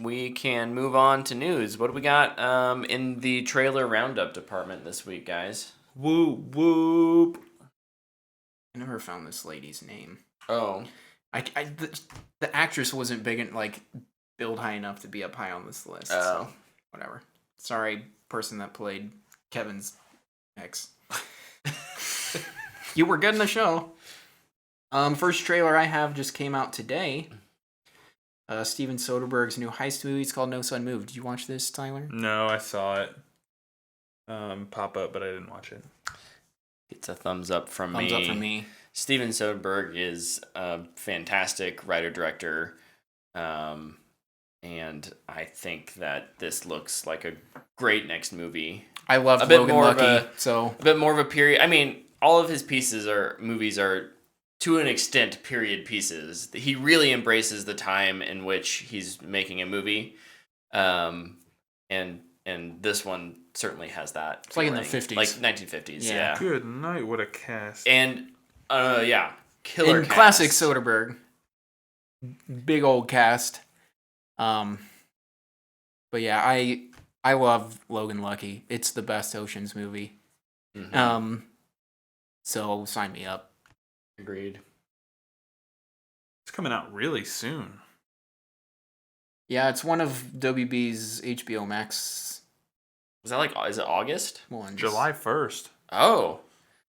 we can move on to news. What do we got in the trailer roundup department this week, guys? Whoop whoop. I never found this lady's name. Oh. The actress wasn't billed high enough to be up high on this list. Oh. So whatever. Sorry, person that played Kevin's ex. You were good in the show. First trailer I have just came out today. Steven Soderbergh's new heist movie. It's called No Sun Moved. Did you watch this, Tyler? No, I saw it pop up, but I didn't watch it. It's a thumbs up from me. Thumbs up from me. Steven Soderbergh is a fantastic writer-director, and I think that this looks like a great next movie. I love a bit Logan more Lucky, a bit more of a period. I mean, all of his movies are to an extent period pieces. He really embraces the time in which he's making a movie, and this one certainly has that. It's like in the 50s, like 1950s. Yeah. Good night, what a cast. And killer in cast. classic Soderbergh, big old cast. But yeah, I love Logan Lucky. It's the best Ocean's movie. Mm-hmm. So sign me up. Agreed. It's coming out really soon. Yeah, it's one of WB's HBO Max Is it August? ones. July 1st. Oh,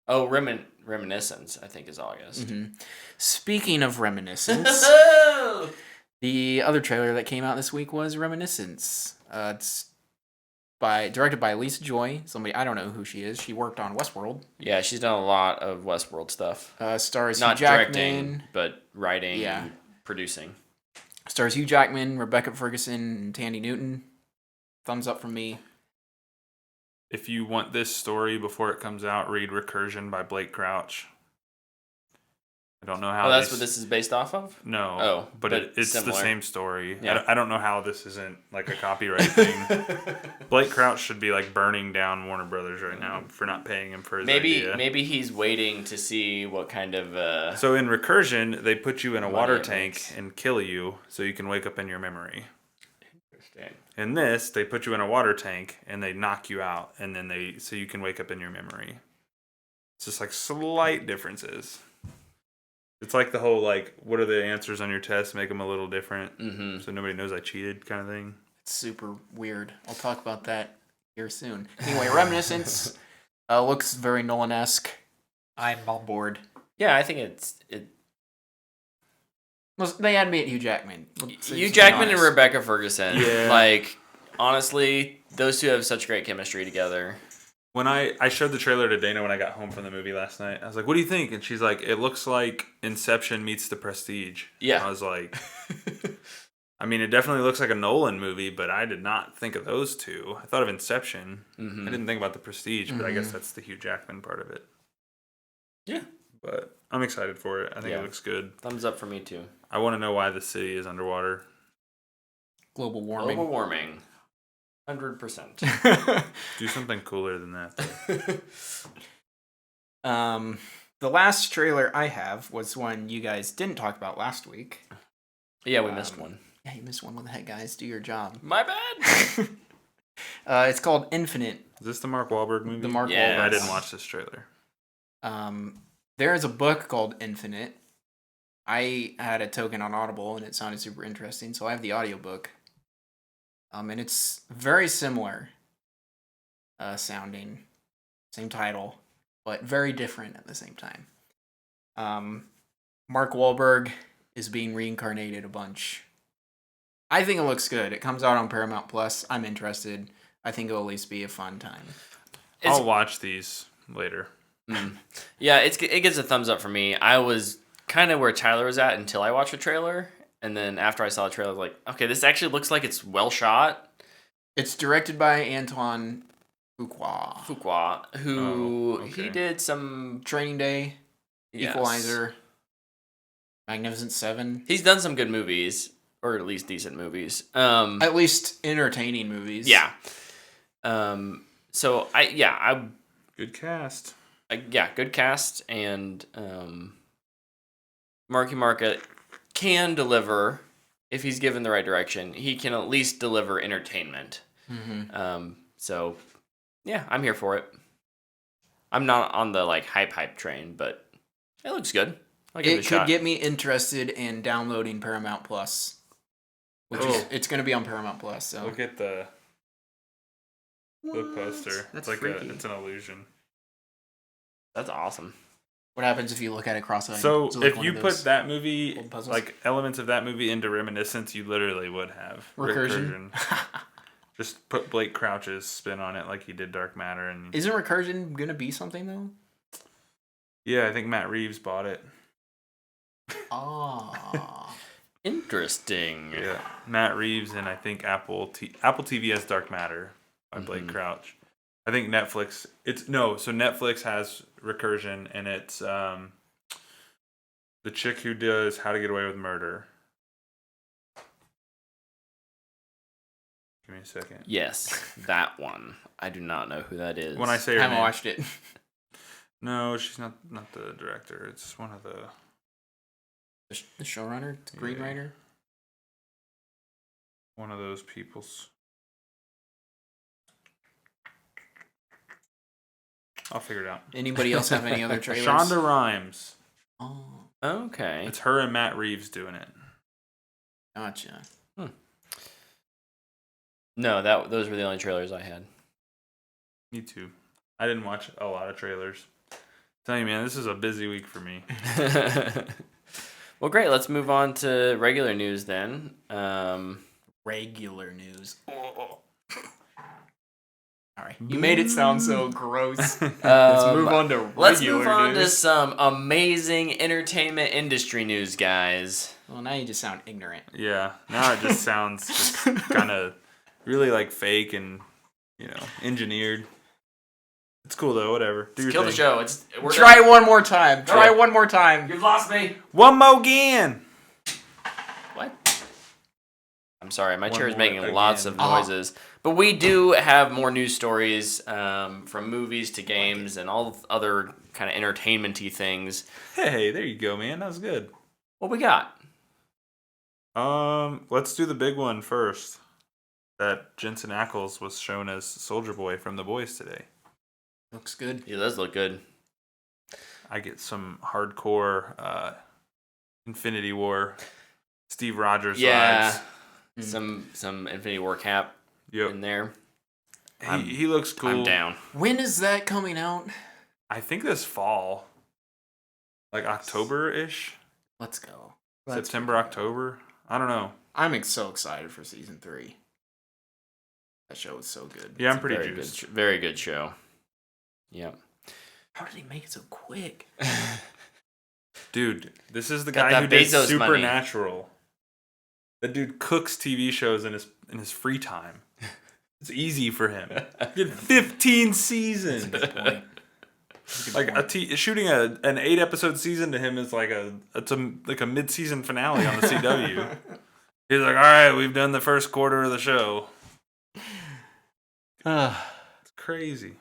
Reminiscence, I think, is August. Mm-hmm. Speaking of Reminiscence, the other trailer that came out this week was Reminiscence. It's directed by Lisa Joy, somebody I don't know who she is. She worked on Westworld. Yeah, she's done a lot of Westworld stuff. Stars not Hugh Jackman, directing, but writing, and producing. Stars Hugh Jackman, Rebecca Ferguson, and Tandy Newton. Thumbs up from me. If you want this story before it comes out, read Recursion by Blake Crouch. I don't know how. Oh, that's what this is based off of? No. Oh, but it's similar. the same story. Yeah. I don't know how this isn't like a copyright thing. Blake Crouch should be like burning down Warner Brothers right now for not paying him for his idea. Maybe he's waiting to see what kind of. So in Recursion, they put you in a water tank makes. and kill you so you can wake up in your memory. Interesting. In this, they put you in a water tank and they knock you out, and then so you can wake up in your memory. It's just like slight differences. It's like the whole what are the answers on your test? Make them a little different, so nobody knows I cheated, kind of thing. It's super weird. I'll talk about that here soon. Anyway, Reminiscence looks very Nolan-esque. I'm on board. Yeah, I think it. Well, they had me at Hugh Jackman. Hugh Jackman and Rebecca Ferguson. Yeah. Honestly, those two have such great chemistry together. When I showed the trailer to Dana when I got home from the movie last night, I was like, "What do you think?" And she's like, "It looks like Inception meets The Prestige." Yeah. And I was like, I mean, it definitely looks like a Nolan movie, but I did not think of those two. I thought of Inception. Mm-hmm. I didn't think about The Prestige, but I guess that's the Hugh Jackman part of it. Yeah. But I'm excited for it. I think it looks good. Thumbs up for me, too. I want to know why the city is underwater. Global warming. 100%. Do something cooler than that, though. The last trailer I have was one you guys didn't talk about last week. Yeah, we missed one. Yeah, you missed one. What the heck, guys? Do your job. My bad. It's called Infinite. Is this the Mark Wahlberg movie? The Mark Yeah. Wahlberg. I didn't watch this trailer. There is a book called Infinite. I had a token on Audible, and it sounded super interesting, so I have the audiobook. And it's very similar sounding. Same title, but very different at the same time. Mark Wahlberg is being reincarnated a bunch. I think it looks good. It comes out on Paramount Plus. I'm interested. I think it'll at least be a fun time. I'll watch these later. Yeah, it gets a thumbs up for me. I was kind of where Tyler was at until I watched the trailer. And then after I saw the trailer, I was like, okay, this actually looks like it's well shot. It's directed by Antoine Fuqua, who he did some Training Day, yes. Equalizer, Magnificent Seven. He's done some good movies, or at least decent movies. At least entertaining movies. Yeah. So I good cast. Good cast, and Marky Mark can deliver if he's given the right direction, he can at least deliver entertainment. Mm-hmm. So, yeah, I'm here for it. I'm not on the like hype train, but it looks good. I'll give it a It shot. could get me interested in downloading Paramount Plus, which is it's going to be on Paramount Plus. So Look at the poster. That's it's like freaky. it's an illusion. That's awesome. What happens if you look at it cross-eyed? So Does it look if one you of put those that movie, old puzzles? like elements of that movie into Reminiscence, you literally would have Recursion? Just put Blake Crouch's spin on it, like he did Dark Matter, and Isn't Recursion gonna be something though? yeah, I think Matt Reeves bought it. Oh. Interesting. Yeah, Matt Reeves and I think Apple TV has Dark Matter by Blake Crouch. I think Netflix. So Netflix has Recursion, and it's the chick who does How to Get Away with Murder. Give me a second. Yes, that one. I do not know who that is. When I say I her haven't name, watched it. no, she's not the director. It's one of the The showrunner, the screenwriter. one of those peoples. I'll figure it out. Anybody else have any other trailers? Shonda Rhimes. Oh, Okay. It's her and Matt Reeves doing it. gotcha. No, those were the only trailers I had. Me too. I didn't watch a lot of trailers. Tell you, man, this is a busy week for me. Well, great. Let's move on to regular news then. Regular news. Sorry, you made it sound so gross. Let's move on to regular Let's move on news. to some amazing entertainment industry news, guys. Well, now you just sound ignorant. Yeah, now it just sounds just kind of really like fake and engineered. It's cool though. Whatever. Do your Kill the thing. show. We're Try done. one more time. Try Okay. one more time. You've lost me. One more again. What? I'm sorry. My One chair is more making lots of again. noises. But we do have more news stories from movies to games and all other kind of entertainment-y things. Hey, there you go, man. That was good. What we got? Let's do the big one first. That Jensen Ackles was shown as Soldier Boy from The Boys today. Looks good. He does look good. I get some hardcore Infinity War Steve Rogers Yeah. vibes. Some Infinity War cap Yep. in there. He looks cool. I'm down. When is that coming out? I think this fall. Like October-ish? Let's go. September, October? I don't know. I'm so excited for season 3. That show was so good. Yeah, I'm pretty Very juiced. good, very good show. Yep. How did he make it so quick? Dude, this is the Got guy that who did Bezos money. Supernatural. That dude cooks TV shows in his free time. It's easy for him. He did 15 seasons. Good point. Like shooting an 8-episode season to him is like a mid-season finale on the CW. He's like, all right, we've done the first quarter of the show. It's crazy.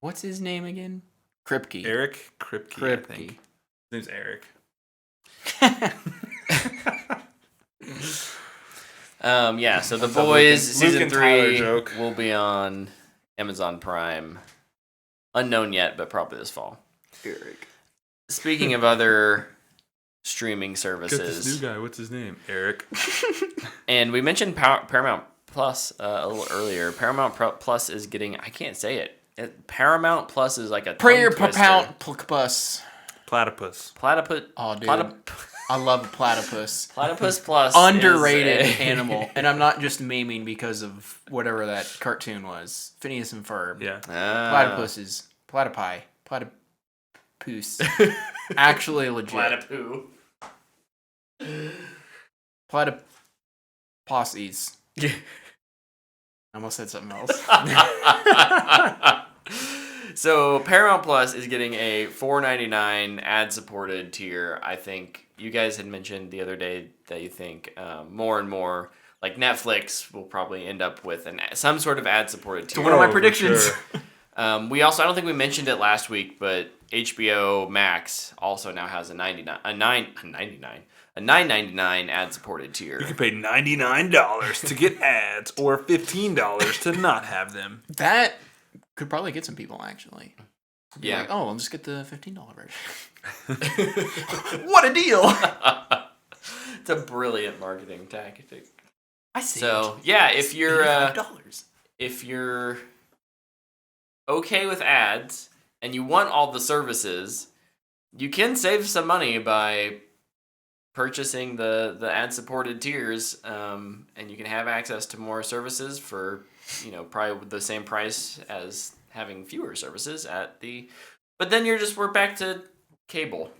What's his name again? Kripke. Eric Kripke, I think. His name's Eric. Yeah, so The That's a Boys Luke season and Tyler 3 joke. will be on Amazon Prime. Unknown yet, but probably this fall. Eric. Speaking of other streaming Got services, this new guy. What's his name? Eric. and we mentioned Paramount Plus a little earlier. Paramount Plus is getting, I can't say it. Paramount Plus is like a Prayer tongue twister. Platypus. Platypus. Platypus. Oh, dude. I love platypus. Platypus Plus. Underrated is a- animal. And I'm not just memeing because of whatever that cartoon was. Phineas and Ferb. Yeah. Platypus is platypi. Platypus. Actually legit. Platypoo. Platyposes. I almost said something else. So Paramount Plus is getting a $4.99 ad-supported tier. I think you guys had mentioned the other day that you think more and more, like Netflix, will probably end up with some sort of ad-supported tier. One of my for predictions. sure. We also, I don't think we mentioned it last week, but HBO Max also now has a $9.99 ad-supported tier. You can pay $99 to get ads or $15 to not have them. That could probably get some people, actually. Be Yeah. like, oh, I'll just get the $15 version. What a deal! It's a brilliant marketing tactic. I see. So, yeah, if you're $85. if you're okay with ads and you want all the services, you can save some money by purchasing the ad-supported tiers, and you can have access to more services for, probably the same price as having fewer services at the... But then we're back to cable.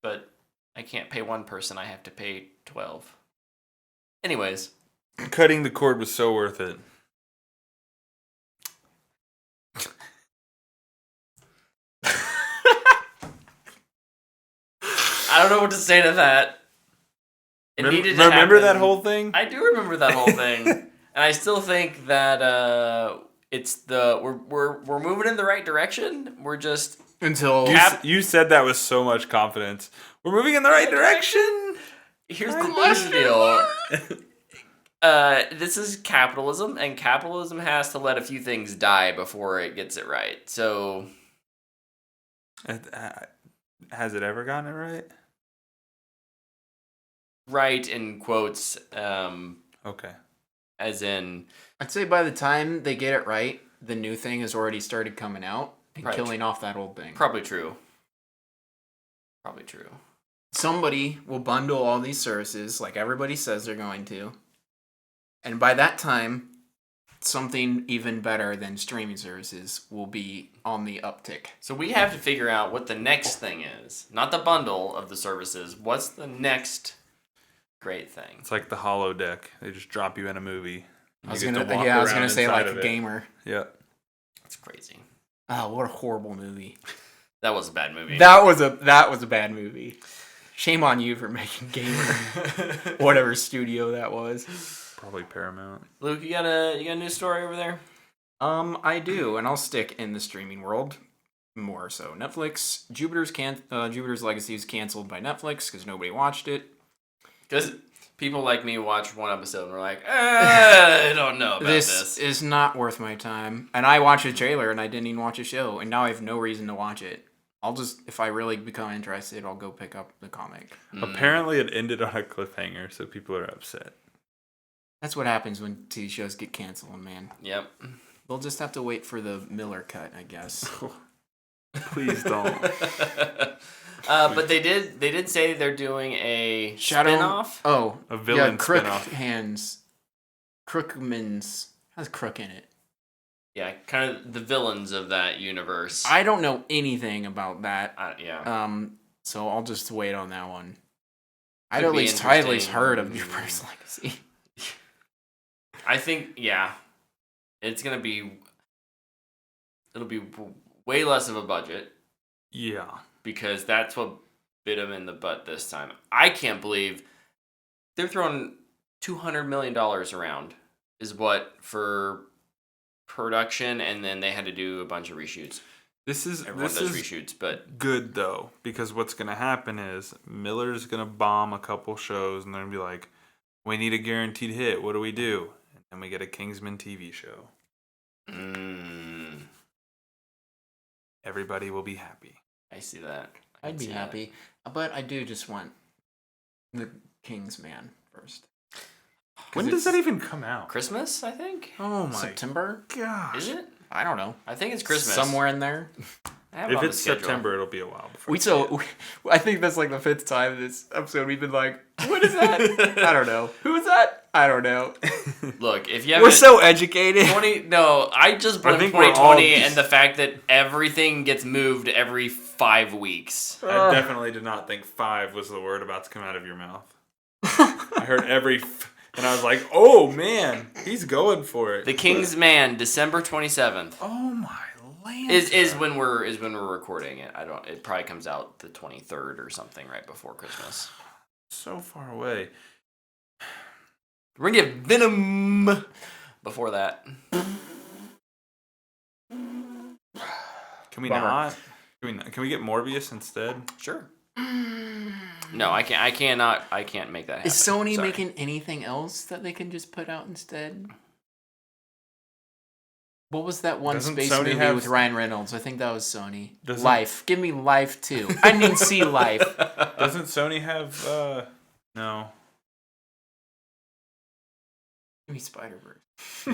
But I can't pay one person, I have to pay 12. Anyways. Cutting the cord was so worth it. I don't know what to say to that. It needed to remember happen. that whole thing? I do remember that whole thing. And I still think that it's we're moving in the right direction. We're just Until... You said that with so much confidence. We're moving in the right direction. Here's the deal. This is capitalism, and capitalism has to let a few things die before it gets it right. So, Has it ever gotten it right? right in quotes, Okay. as in, I'd say by the time they get it right, the new thing has already started coming out and Right. killing off that old thing. probably true. Probably true. Somebody will bundle all these services like everybody says they're going to. And by that time, something even better than streaming services will be on the uptick. So we have to figure out what the next thing is. Not the bundle of the services. What's the next great thing? It's like the holodeck. They just drop you in a movie. I was You get gonna, to walk yeah, I was around gonna say inside like of a it. gamer. Yeah. It's crazy. Oh, what a horrible movie! That was a bad movie. That was a bad movie. Shame on you for making Gamer, whatever studio that was. Probably Paramount. Luke, you got a news story over there? I do, and I'll stick in the streaming world more so. Netflix, Jupiter's Legacy is canceled by Netflix because nobody watched it. Because people like me watched one episode and were like, I don't know about This this. is not worth my time. And I watched a trailer and I didn't even watch a show, and now I have no reason to watch it. I'll just, if I really become interested, I'll go pick up the comic. Apparently it ended on a cliffhanger, so people are upset. That's what happens when TV shows get canceled, man. Yep. They'll just have to wait for the Miller cut, I guess. Please don't. But they did say they're doing a spin-off. Oh, A villain Crook spin-off. Hands. Crookmans. Has Crook in it. Yeah, kind of the villains of that universe. I don't know anything about that. Yeah. So I'll just wait on that one. I'd Could at be least interesting. heard of Jupiter's Legacy. I think, yeah, it'll be way less of a budget Yeah. because that's what bit them in the butt this time. I can't believe they're throwing $200 million around is what for production, and then they had to do a bunch of reshoots. Everyone does reshoots, but good though, because what's gonna happen is Miller's gonna bomb a couple shows, and they're gonna be like, "We need a guaranteed hit. What do we do?" And then we get a Kingsman TV show. Everybody will be happy. I see that. I'd be happy. But I do just want the King's Man first. When does that even come out? Christmas, I think. Oh my September? gosh! Is it? I don't know. I think it's Christmas. Somewhere in there. I have it If on the it's schedule. September, it'll be a while before. I think that's like the 5th time this episode we've been like, what is that? I don't know. Who is that? I don't know. Look, if you have We're so educated. I just blame think we're all 2020 just- and the fact that everything gets moved every 5 weeks. I definitely did not think 5 was the word about to come out of your mouth. I heard and I was like, "Oh man, he's going for it." The King's Man, December 27th. Oh my land! Is when we're recording it. It probably comes out the 23rd or something right before Christmas. so far away. We're gonna get Venom before that. Can we Bummer. not? Can we get Morbius instead? Sure. No, I can't. I can't make that happen. Is Sony Sorry. making anything else that they can just put out instead? What was that one Doesn't space Sony movie have- with Ryan Reynolds? I think that was Sony. Doesn't- Life. Give me Life too. I mean, see Life. Doesn't Sony have? No. Give me Spider-Verse.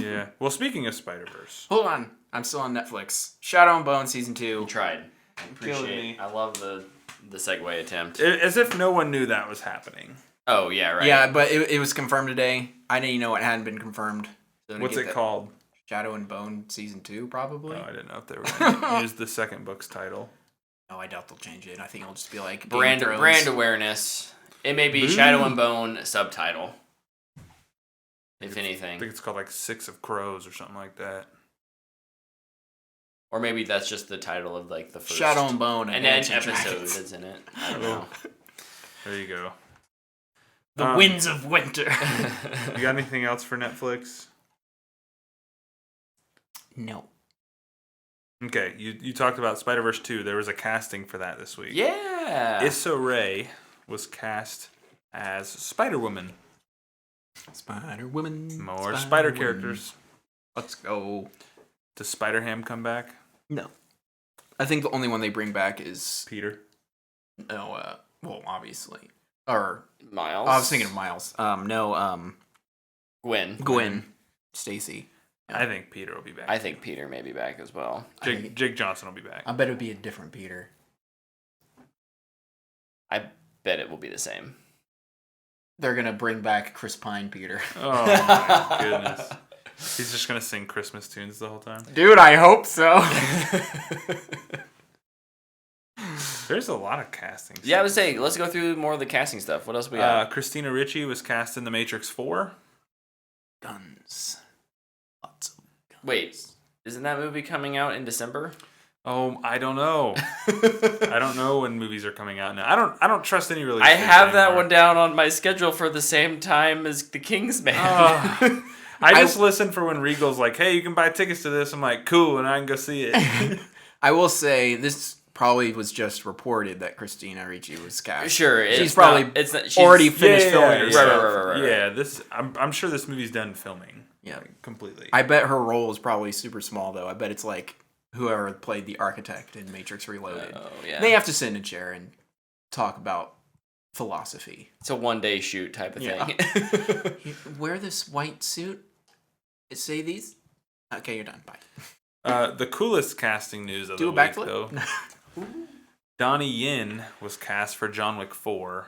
Yeah. Well, speaking of Spider-Verse, Hold on. I'm still on Netflix. Shadow and Bone Season 2. You tried. I Killing appreciate. me. I love the segue attempt. as if no one knew that was happening. Oh yeah, right. Yeah, but it was confirmed today. I didn't know it hadn't been confirmed. So to What's get it that- called? Shadow and Bone Season 2, probably? Oh, I didn't know if they were going to use the second book's title. No, I doubt they'll change it. I think it'll just be like brand Game of brand Thrones. awareness. It may be Ooh. Shadow and Bone subtitle. If I anything. think it's called like Six of Crows or something like that. Or maybe that's just the title of like the first Shadow and Bone and then Ancient episode Dragons. that's in it. I don't know. There you go. The Winds of Winter. You got anything else for Netflix? No. Okay, you talked about Spider-Verse 2. There was a casting for that this week. Yeah. Issa Rae was cast as Spider-Woman. Spider-Woman. More spider characters. Let's go. Does Spider-Ham come back? No. I think the only one they bring back is Peter? well, obviously. Or Miles. I was thinking of Miles. Gwen. Gwen. Stacy. I think Peter will be back. I think Peter may be back as well. Jake Johnson will be back. I bet it'd be a different Peter. I bet it will be the same. They're gonna bring back Chris Pine Peter. Oh my goodness. He's just going to sing Christmas tunes the whole time. Dude, I hope so. There's a lot of casting. Yeah, I would say let's go through more of the casting stuff. What else we got? Christina Ricci was cast in The Matrix 4. Guns. Lots of guns. Wait, isn't that movie coming out in December? Oh, I don't know. I don't know when movies are coming out now. I don't trust any release. I dates have that anymore. one down on my schedule for the same time as The Kingsman. I just listen for when Regal's like, "Hey, you can buy tickets to this." I'm like, "Cool," and I can go see it. I will say this probably was just reported that Christina Ricci was cast. Sure, she's probably she's already finished filming yeah. herself. Right. Yeah, this I'm sure this movie's done filming. Yeah. Like, completely. I bet her role is probably super small though. I bet it's like whoever played the architect in Matrix Reloaded. Oh yeah, They have to sit in a chair and talk about philosophy. it's a one-day shoot type of Yeah. thing. You wear this white suit. Say these. Okay, you're done. Bye. The coolest casting news of Do the a week, backflip. though. Donnie Yen was cast for John Wick 4.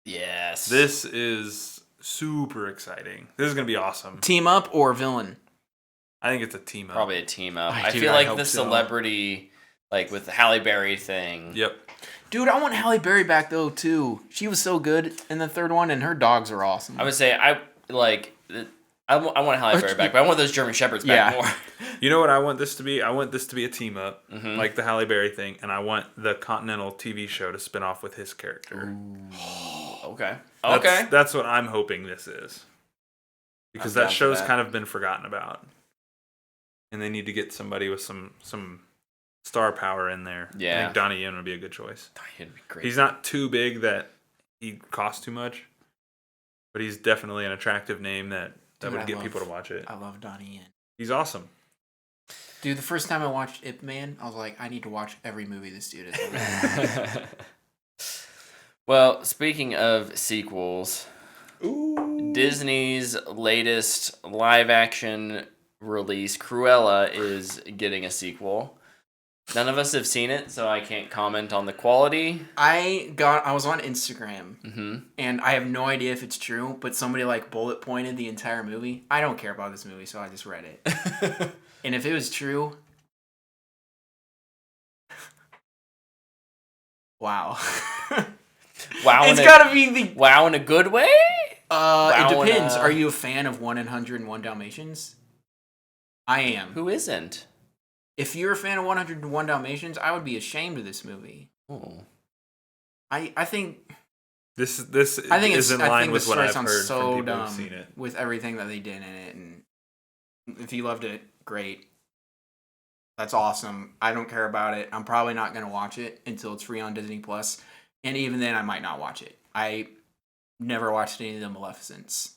Yes, This is super exciting. This is gonna be awesome. Team up or villain? I think it's a team up. probably a team up. I I do, feel I like hope the so. celebrity, like with the Halle Berry thing. Yep. Dude, I want Halle Berry back though too. She was so good in the third one, and her dogs are awesome. I would say I want Halle Berry back, but I want those German Shepherds back Yeah. more. You know what I want this to be? I want this to be a team up, Mhm. like the Halle Berry thing, and I want the Continental TV show to spin off with his character. Okay. That's what I'm hoping this is. Because I'm down that for show's that. kind of been forgotten about. And they need to get somebody with some star power in there. I Yeah. think Donnie Yen would be a good choice. It'd be great. He's not too big that he costs too much, but he's definitely an attractive name that Dude, would I get love- people to watch it. I love Donnie Yen. He's awesome. Dude, the first time I watched Ip Man, I was like, I need to watch every movie this dude is in. Well, speaking of sequels, Ooh. Disney's latest live-action release, Cruella, is getting a sequel. None of us have seen it, so I can't comment on the quality. I was on Instagram, Mm-hmm. and I have no idea if it's true, but somebody like bullet pointed the entire movie. I don't care about this movie, so I just read it. And if it was true, wow. Wow, It's gotta be the. wow in a good way. It depends. and, Are you a fan of 101 Dalmatians? I am. Who isn't? If you're a fan of 101 Dalmatians, I would be ashamed of this movie. Oh. I think This I think is it's in I line think with this what story I've sounds heard so from people dumb who've seen it. with everything that they did in it, and if you loved it, great. That's awesome. I don't care about it. I'm probably not going to watch it until it's free on Disney Plus, and even then, I might not watch it. I never watched any of the Maleficents.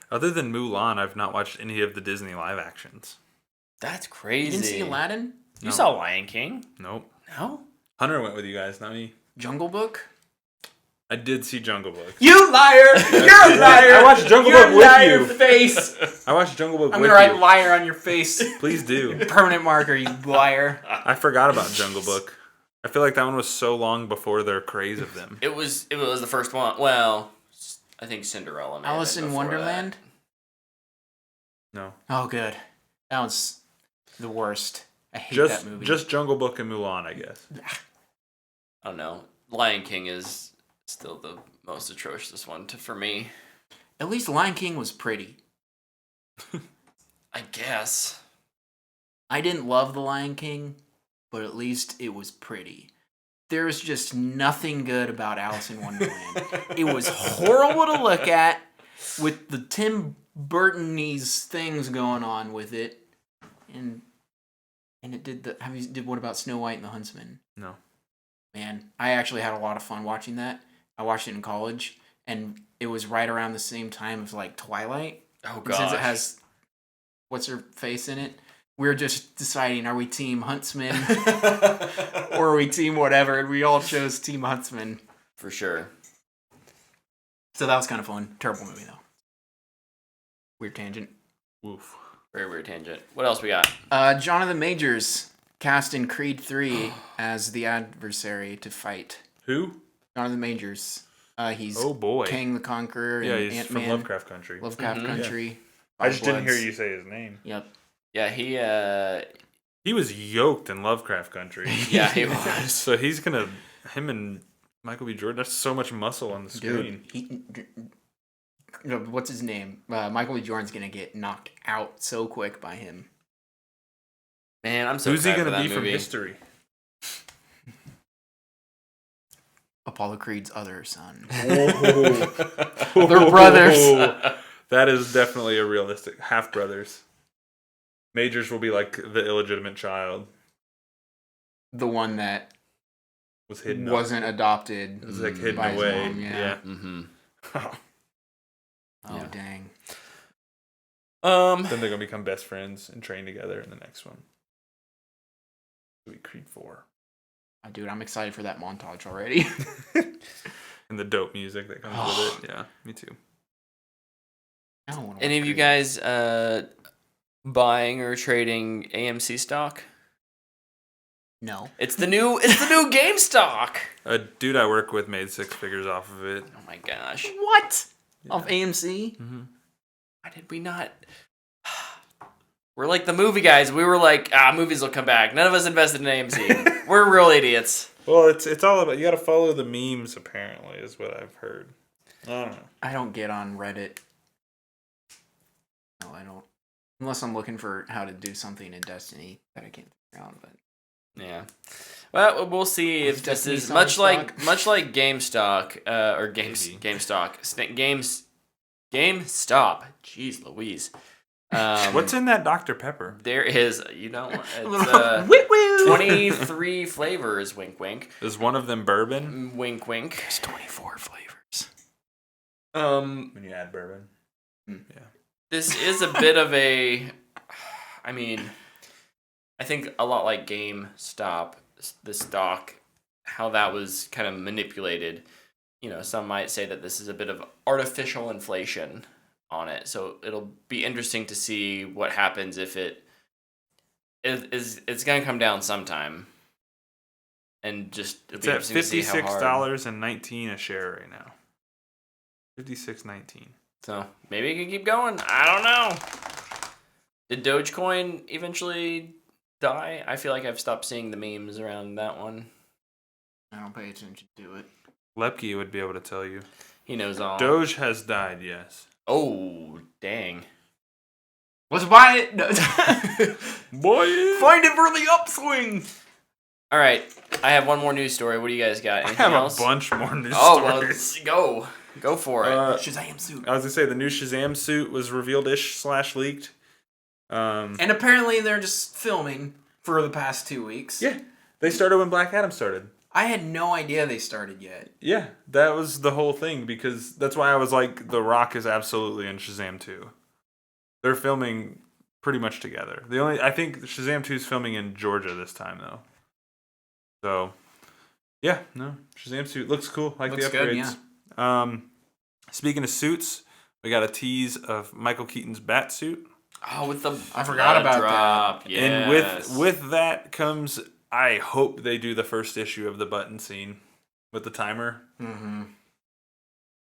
Other than Mulan, I've not watched any of the Disney live actions. That's crazy. You didn't see Aladdin? You saw Lion King? Nope. No? Hunter went with you guys, not me. Jungle Book? I did see Jungle Book. You liar! You're a liar! I watched Jungle Book with you. Face! I watched Jungle Book I'm with gonna you. write liar on your face. Please do. Permanent marker, you liar. I forgot about Jungle Book. I feel like that one was so long before their craze of them. It was the first one. Well, I think Cinderella. may have Alice been in before Wonderland? No. Oh, good. That was the worst. I hate that movie. Just Jungle Book and Mulan, I guess. I don't know. Lion King is still the most atrocious one for me. At least Lion King was pretty. I guess. I didn't love The Lion King, but at least it was pretty. There's just nothing good about Alice in Wonderland. It was horrible to look at with the Tim Burton-ese things going on with it. And it did what about Snow White and the Huntsman? No. Man, I actually had a lot of fun watching that. I watched it in college, and it was right around the same time as like Twilight. Oh And gosh. since it has what's her face in it, we were just deciding, are we Team Huntsman or are we Team whatever? And we all chose Team Huntsman. For sure. So that was kind of fun. Terrible movie though. Weird tangent. Woof. Very weird tangent. What else we got? Jonathan Majors cast in Creed 3 as the adversary to fight. Who? Jonathan Majors. He's Oh boy. King the Conqueror Yeah, and he's Ant-Man. from Lovecraft Country. Lovecraft Mhm. Country. I just didn't hear Bloods. you say his name. Yep. Yeah, He was yoked in Lovecraft Country. he was. So he's gonna, him and Michael B. Jordan, that's so much muscle on the screen. What's his name? Michael B. Jordan's gonna get knocked out so quick by him. Man, I'm so Who's he excited gonna for be that from movie. history? Apollo Creed's other son. Whoa. They're brothers. That is definitely a realistic half brothers. Majors will be like the illegitimate child. The one that Was hidden. wasn't adopted. It was like hidden by his away. mom, yeah. Mm-hmm. Oh Yeah. dang. Then they're gonna become best friends and train together in the next one. It'll be Creed 4. Oh, dude, I'm excited for that montage already. And the dope music that comes with it. Yeah, me too. I don't wanna Any watch of you Creed. guys buying or trading AMC stock? No. It's the new game stock. A dude I work with made 6 figures off of it. Oh my gosh. What? Yeah. Off AMC? Mm-hmm. Why did we not? We're like the movie guys. We were like, movies will come back. None of us invested in AMC. We're real idiots. Well, it's all about, you got to follow the memes. Apparently, is what I've heard. I don't know. I don't get on Reddit. No, I don't. Unless I'm looking for how to do something in Destiny that I can't figure out. But Yeah. Well, we'll see if this Destiny is selling much like stock? GameStop or Maybe. GameStop. Jeez Louise. What's in that Dr. Pepper? There is, it's Woo woo! 23 flavors. Wink, wink. Is one of them bourbon? Wink, wink. There's 24 flavors. When you add bourbon. Yeah. This is a bit of a. I mean, I think a lot like GameStop, the stock, how that was kind of manipulated. You know, some might say that this is a bit of artificial inflation on it. So it'll be interesting to see what happens if it's going to come down sometime. And just it'll It's be at interesting to see how hard. $56.19 a share right now. $56.19. So maybe it can keep going. I don't know. Did Dogecoin eventually die? I feel like I've stopped seeing the memes around that one. I don't pay attention to it. Lepke would be able to tell you. He knows all. Doge has died, yes. Oh, dang. Let's buy it. No. Boy! Find it for the upswing. All right. I have one more news story. What do you guys got? I Anything have else? a bunch more news Oh, well, stories. go. Go for it. Shazam suit. I was going to say, the new Shazam suit was revealed-ish / leaked. And apparently they're just filming for the past 2 weeks. Yeah, they started when Black Adam started. I had no idea they started yet. Yeah, that was the whole thing, because that's why I was like, The Rock is absolutely in Shazam 2. They're filming pretty much together. I think Shazam 2 is filming in Georgia this time, though. So, yeah, no, Shazam suit looks cool. Like looks the upgrades. Good, yeah. Speaking of suits, we got a tease of Michael Keaton's bat suit. Oh, with the I forgot about drop. that. Yes. And with that comes, I hope they do the first issue of the button scene with the timer. Mm-hmm.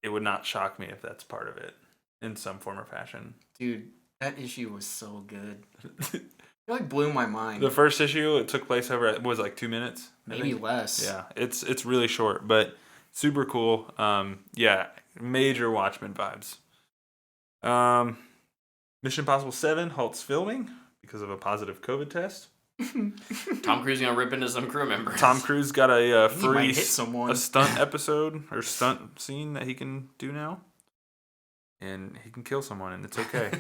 It would not shock me if that's part of it in some form or fashion. Dude, that issue was so good. It like blew my mind. The first issue, it took place over, what was it, like 2 minutes? Maybe less. Yeah, it's really short, but super cool. Yeah, major Watchmen vibes. Mission Impossible 7 halts filming because of a positive COVID test. Tom Cruise gonna rip into some crew members. Tom Cruise got a free a stunt episode or stunt scene that he can do now, and he can kill someone, and it's okay.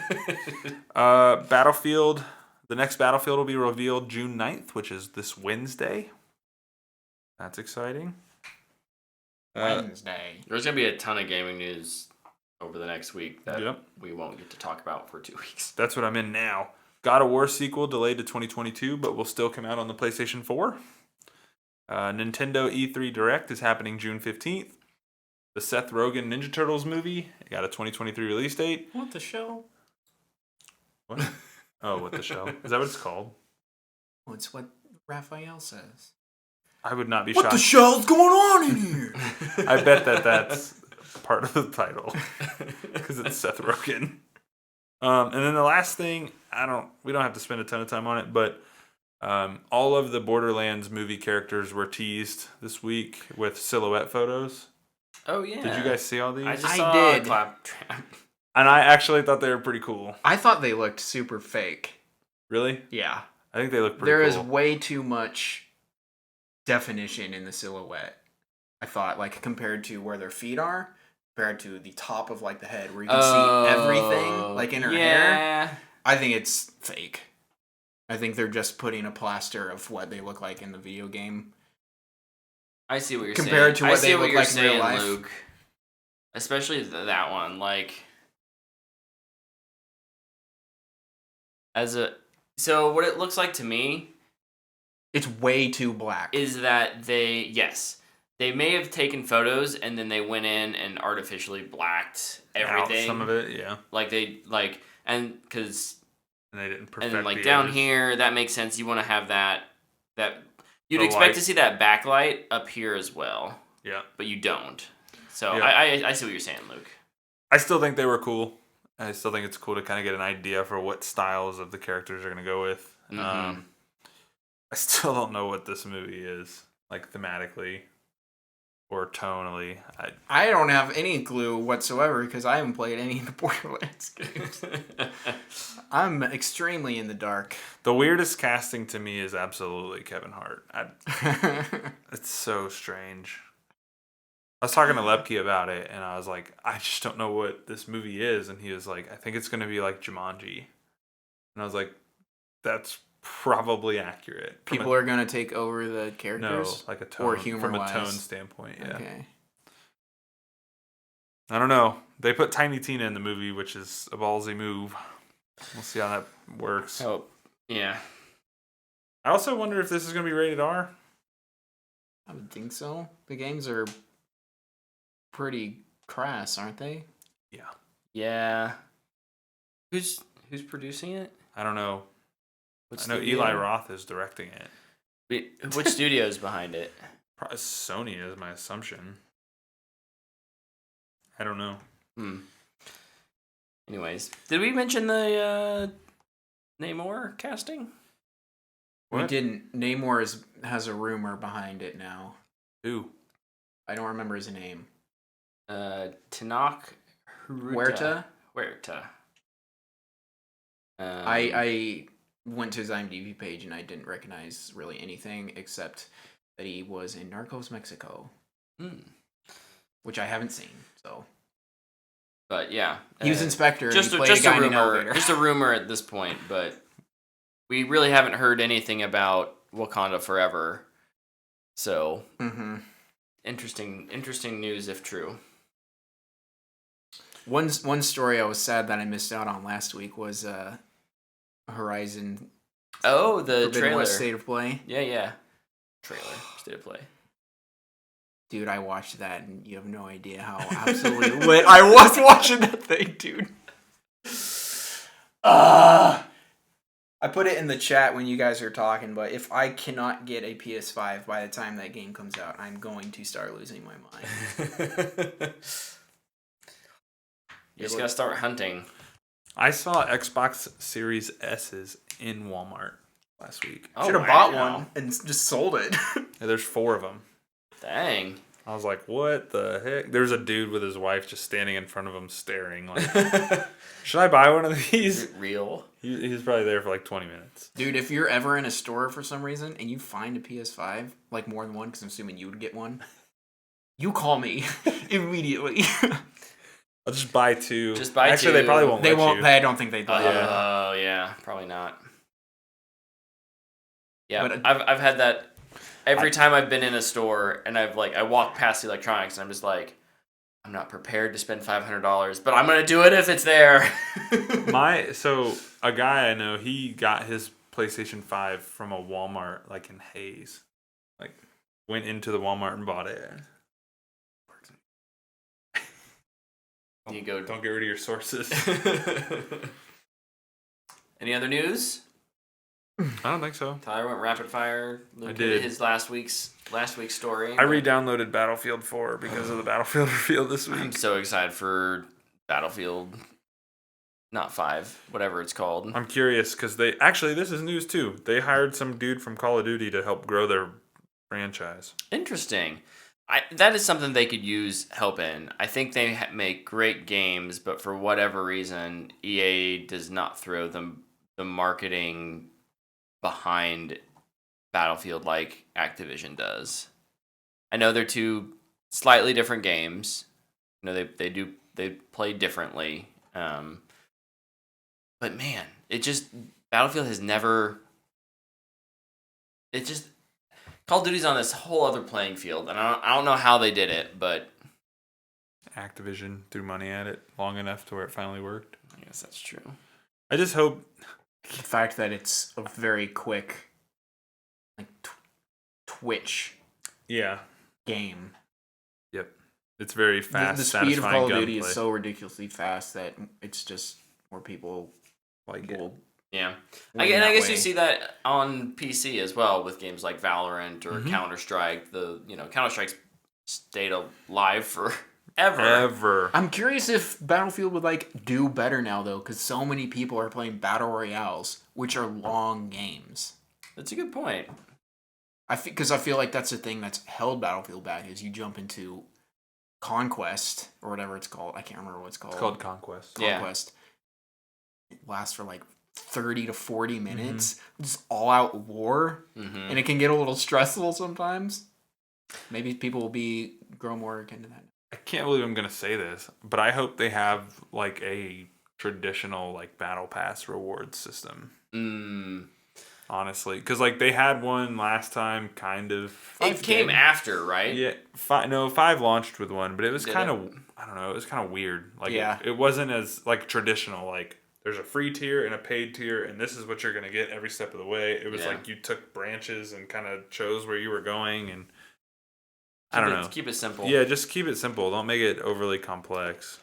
Battlefield. The next Battlefield will be revealed June 9th, which is this Wednesday. That's exciting. Wednesday. There's gonna be a ton of gaming news over the next week that we won't get to talk about for 2 weeks. That's what I'm in now. God of War sequel delayed to 2022, but will still come out on the PlayStation 4. Nintendo E3 Direct is happening June 15th. The Seth Rogen Ninja Turtles movie got a 2023 release date. What the show? What? Oh, What the Show. Is that what it's called? Well, it's what Raphael says. I would not be shocked. What the shell's going on in here? I bet that's part of the title because it's Seth Rogen. And then the last thing, we don't have to spend a ton of time on it, but all of the Borderlands movie characters were teased this week with silhouette photos. Oh yeah. Did you guys see all these? I did. Claptrap. And I actually thought they were pretty cool. I thought they looked super fake. Really? Yeah. I think they look pretty cool. There is way too much definition in the silhouette. I thought, like, compared to where their feet are, compared to the top of, like, the head, where you can see everything, like, in her hair. I think it's fake. I think they're just putting a plaster of what they look like in the video game. I see what you're compared saying. to what they look like in real life. Luke. Especially that one, like... So what it looks like to me, it's way too black. Is that they may have taken photos and then they went in and artificially blacked everything. Some of it, yeah. And they didn't perfect. And the down edges. here, that makes sense. You want to have that you'd expect to see that backlight up here as well. Yeah, but you don't. So yeah. I see what you're saying, Luke. I still think they were cool. I still think it's cool to kind of get an idea for what styles of the characters are going to go with. Mm-hmm. I still don't know what this movie is, like thematically or tonally. I don't have any clue whatsoever because I haven't played any of the Borderlands games. I'm extremely in the dark. The weirdest casting to me is absolutely Kevin Hart. It's so strange. I was talking to Lepke about it, and I was like, I just don't know what this movie is. And he was like, I think it's going to be like Jumanji. And I was like, that's probably accurate. People are going to take over the characters? No, like a tone. Or humor-wise? From a tone standpoint, yeah. Okay. I don't know. They put Tiny Tina in the movie, which is a ballsy move. We'll see how that works. Oh, yeah. I also wonder if this is going to be rated R. I would think so. The games are pretty crass, aren't they? Yeah. Yeah. Who's producing it? I don't know. I know Eli Roth is directing it. Which studio is behind it? Probably Sony is my assumption. I don't know. Anyways, did we mention the Namor casting? What? We didn't. Namor has a rumor behind it now. Who? I don't remember his name. Tenoch Huerta. I went to his IMDb page and I didn't recognize really anything except that he was in Narcos Mexico, which I haven't seen. So, But yeah, He was Inspector. And just he a, played just a guy a in an rumor, elevator. just a rumor at this point. But we really haven't heard anything about Wakanda Forever. So interesting news if true. One story I was sad that I missed out on last week was Horizon. Oh, the Forbidden trailer. West State of Play. Yeah. Trailer, State of Play. Dude, I watched that, and you have no idea how absolutely lit I was watching that thing, dude. I put it in the chat when you guys are talking, but if I cannot get a PS5 by the time that game comes out, I'm going to start losing my mind. You just gotta start hunting. I saw Xbox Series S's in Walmart last week. Should have bought one and just sold it. Yeah, there's 4 of them. Dang. I was like, what the heck? There's a dude with his wife just standing in front of him staring like, should I buy one of these? Is it real? He's probably there for like 20 minutes. Dude, if you're ever in a store for some reason and you find a PS5, like more than one, because I'm assuming you would get one, you call me immediately. I'll just buy 2. Just buy Actually, 2. they probably won't They let won't. you. I don't think they. Oh yeah, probably not. Yeah, But, I've had that every time I've been in a store and I walk past the electronics and I'm just like, I'm not prepared to spend $500, but I'm gonna do it if it's there. So a guy I know, he got his PlayStation 5 from a Walmart like in Hayes. Like went into the Walmart and bought it. You go. Don't get rid of your sources. Any other news? I don't think so. Tyler went rapid fire. Luke did. hit his last week's story. I re-downloaded Battlefield 4 because of the Battlefield reveal this week. I'm so excited for Battlefield. Not 5, whatever it's called. I'm curious because this is news too. They hired some dude from Call of Duty to help grow their franchise. Interesting. That is something they could use help in. I think they make great games, but for whatever reason, EA does not throw the marketing behind Battlefield like Activision does. I know they're 2 slightly different games. You know, they play differently. But man, Battlefield has never. Call of Duty's on this whole other playing field, and I don't know how they did it, but Activision threw money at it long enough to where it finally worked. I guess that's true. I just hope The fact that it's a very quick, like Twitch game. Yep. It's very fast. The speed of satisfying Call of Duty gunplay. is so ridiculously fast that it's just more people like it. will. Yeah. win I that guess way. you see that on PC as well with games like Valorant or Counter-Strike. Counter-Strike's stayed alive forever. Ever. I'm curious if Battlefield would do better now though, because so many people are playing battle royales, which are long games. That's a good point. Because I feel like that's the thing that's held Battlefield back is you jump into Conquest or whatever it's called. I can't remember what it's called. It's called Conquest. Conquest. It lasts for 30 to 40 minutes. Just all out war. And it can get a little stressful sometimes. Maybe people will grow more into that. I can't believe I'm gonna say this, but I hope they have a traditional battle pass reward system. Honestly, because they had one last time, kind of. It came after, right? Yeah, 5 launched with one, but it was kind of I don't know. It was kind of weird. It wasn't as traditional. There's a free tier and a paid tier, and this is what you're gonna get every step of the way. It was you took branches and kind of chose where you were going, and I don't know. Keep it simple. Yeah, just keep it simple. Don't make it overly complex.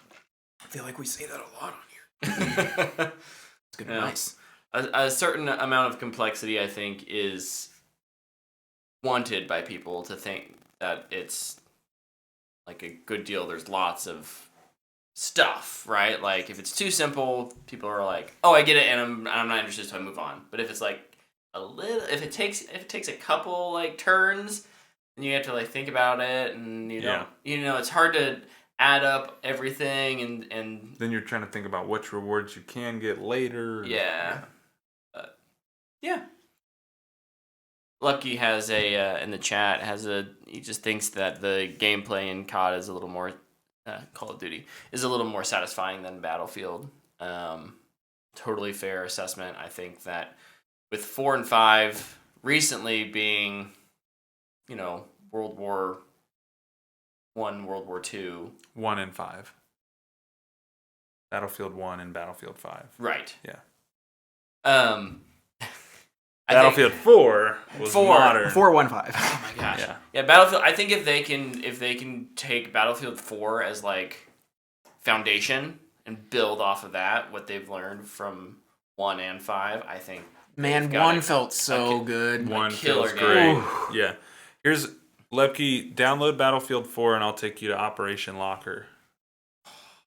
I feel like we say that a lot on here. It's good advice. A certain amount of complexity, I think, is wanted by people to think that it's a good deal. There's lots of stuff, right? If it's too simple, people are like, "Oh, I get it," and I'm not interested, so I move on. But if it's if it takes a couple turns, and you have to think about it, and it's hard to add up everything, and then you're trying to think about which rewards you can get later. Yeah. Lucky has in the chat he just thinks that the gameplay in COD is a little more Call of Duty is a little more satisfying than Battlefield. Totally fair assessment. I think that with 4 and 5 recently being, World War I, World War II. 1 and 5. Battlefield 1 and Battlefield 5. Right. Yeah. Battlefield 4 was modern. 4-1-5. Oh my gosh. Yeah. Battlefield. I think if they can take Battlefield 4 as like foundation and build off of that, what they've learned from 1 and 5, I think. Man, 1 felt so good. 1 killer feels game. great. Ooh. Yeah. Here's Lepke. Download Battlefield 4, and I'll take you to Operation Locker.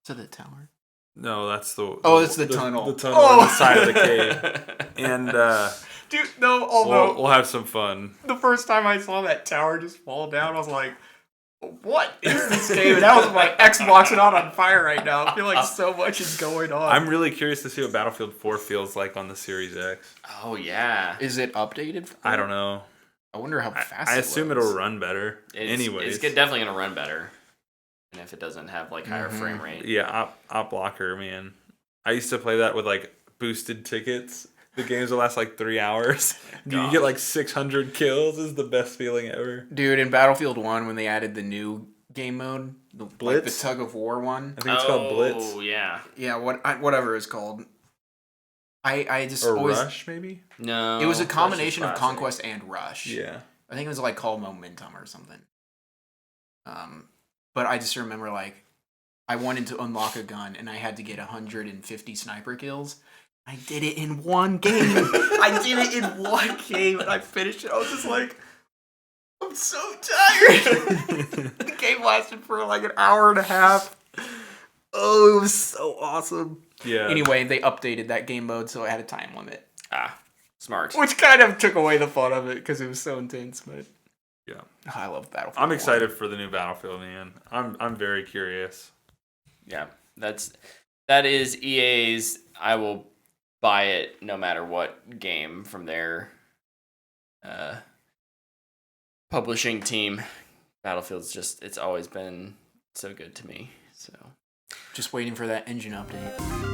To the tower. No, that's the. It's the tunnel. The tunnel on the side of the cave. And dude, no, although we'll have some fun. the first time I saw that tower just fall down, I was like, what is this game? And that was my Xbox not on fire right now. I feel like so much is going on. I'm really curious to see what Battlefield 4 feels like on the Series X. Oh yeah. Is it updated? I don't know. I wonder how fast I assume it'll run better. Anyways. It's definitely going to run better. And if it doesn't have like higher frame rate. Yeah, Op Blocker, man. I used to play that with like boosted tickets. The games will last like 3 hours. You get like 600 kills. Is the best feeling ever. Dude, in Battlefield 1, when they added the new game mode, the Blitz? like the tug of war one. I think it's called Blitz. Oh yeah. Yeah, whatever it's called. I just Or always Rush, maybe? No. it was a Rush is combination of classic. Conquest and Rush. Yeah. I think it was like called Momentum or something. But I just remember like I wanted to unlock a gun and I had to get 150 sniper kills. I did it in one game. I did it in one game and I finished it. I was just like, I'm so tired. The game lasted for like an hour and a half. Oh, it was so awesome. Yeah. Anyway, they updated that game mode so it had a time limit. Smart. Which kind of took away the fun of it because it was so intense, but Yeah. I love Battlefield. I'm excited for the new Battlefield, man. I'm very curious. Yeah. That is EA's I will buy it no matter what game from their publishing team. Battlefield's it's always been so good to me. So Just waiting for that engine update.